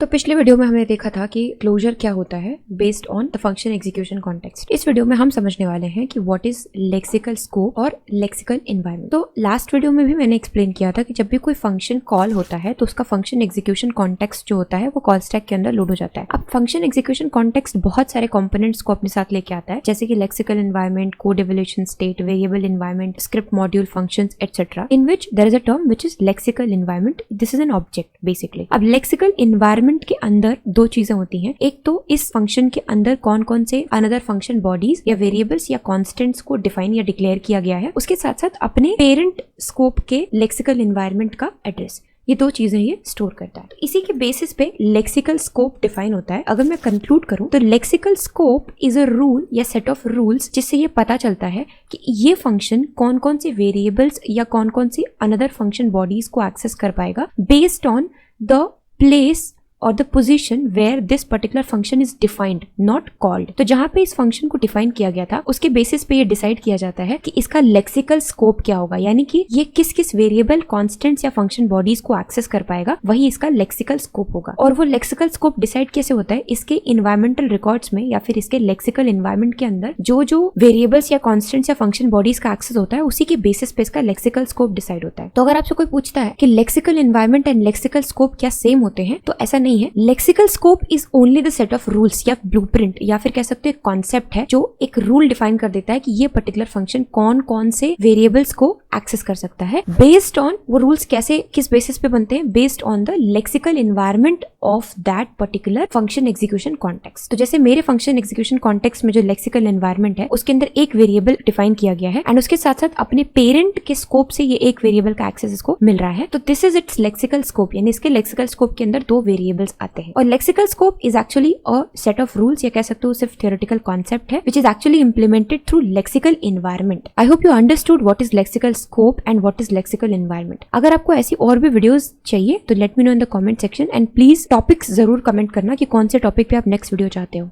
तो पिछले वीडियो में हमने देखा था कि क्लोजर क्या होता है based on the function execution context. इस वीडियो में हम समझने वाले हैं कि व्हाट इज लेक्सिकल स्कोप और लेक्सिकल एनवायरनमेंट। तो लास्ट वीडियो में भी मैंने एक्सप्लेन किया था कि जब भी कोई फंक्शन कॉल होता है तो उसका फंक्शन एग्जीक्यूशन कॉन्टेक्स्ट जो होता है वो कॉल स्टैक के अंदर लोड हो जाता है। अब फंक्शन एग्जीक्यूशन कॉन्टेक्स्ट बहुत सारे कंपोनेंट्स को अपने साथ लेके आता है, जैसे कि lexical environment, code evolution state, variable environment, script module, functions etcetera, in which there is a term which is lexical environment. This is an object basically. अब लेक्सिकल एनवायरनमेंट के अंदर दो चीजें होती हैं। एक तो इस फंक्शन के अंदर कौन कौन से अनदर फंक्शन बॉडीज या वेरिएबल्स या कॉन्स्टेंट्स को डिफाइन या डिक्लेयर किया गया है, उसके साथ साथ अपने पेरेंट स्कोप के लेक्सिकल एनवायरनमेंट का एड्रेस, ये दो चीजें ये स्टोर करता है। तो इसी के बेसिस पे लेक्सिकल स्कोप डिफाइन होता है। अगर मैं कंक्लूड करूं तो lexical scope is a rule या सेट ऑफ रूल्स जिससे ये पता चलता है कि ये फंक्शन कौन कौन से वेरिएबल्स या कौन कौन सी अनदर फंक्शन बॉडीज को एक्सेस कर पाएगा बेस्ड ऑन द प्लेस और the position where this particular function is defined, not called. तो जहां पे इस फंक्शन को डिफाइन किया गया था उसके बेसिस पे ये डिसाइड किया जाता है कि इसका लेक्सिकल स्कोप क्या होगा, यानी कि ये किस किस वेरिएबल, कॉन्स्टेंट्स या फंक्शन बॉडीज को एक्सेस कर पाएगा, वही इसका लेक्सिकल स्कोप होगा। और वो लेक्सिकल स्कोप डिसाइड कैसे होता है, इसके इन्वायरमेंटल रिकॉर्ड्स में या फिर इसके लेक्सिकल एनवायरमेंट के अंदर जो जो वेरिएबल्स या कॉन्स्टेंट्स या फंक्शन बॉडीज का एक्सेस होता है उसी के बेसिस पे इसका लेक्सिकल स्कोप डिसाइड होता है। तो अगर आपसे कोई पूछता है कि lexical environment and lexical scope क्या सेम होते हैं, तो ऐसा नहीं है। Lexical scope is only the set of rules या ब्लूप्रिंट या फिर कह सकते हैं कॉन्सेप्ट है जो एक रूल डिफाइन कर देता है कि ये पर्टिकुलर फंक्शन कौन कौन से वेरिएबल्स को एक्सेस कर सकता है। बेस्ड ऑन वो रूल्स कैसे किस बेसिस पे बनते हैं, based on the lexical environment of that particular function execution context. तो जैसे मेरे फंक्शन एग्जीक्यूशन कॉन्टेक्स्ट में जो लेक्सिकल एनवायरनमेंट है उसके अंदर एक वेरिएबल डिफाइन किया गया है एंड उसके साथ साथ अपने पेरेंट के स्कोप से ये एक वेरिएबल का एक्सेस इसको मिल रहा है। तो this is it's lexical scope, यानी इसके लेक्सिकल स्कोप के अंदर दो वेरिएबल्स आते हैं। और lexical scope is actually a set of rules या कह सकते हो सिर्फ थियोरेटिकल कॉन्सेप्ट है which is actually implemented through lexical environment. I hope you understood what is lexical scope and what is lexical environment. अगर आपको ऐसी और भी वीडियोस चाहिए तो let me know in the comment section and please topics जरूर comment करना कि कौन से टॉपिक पे आप नेक्स्ट वीडियो चाहते हो।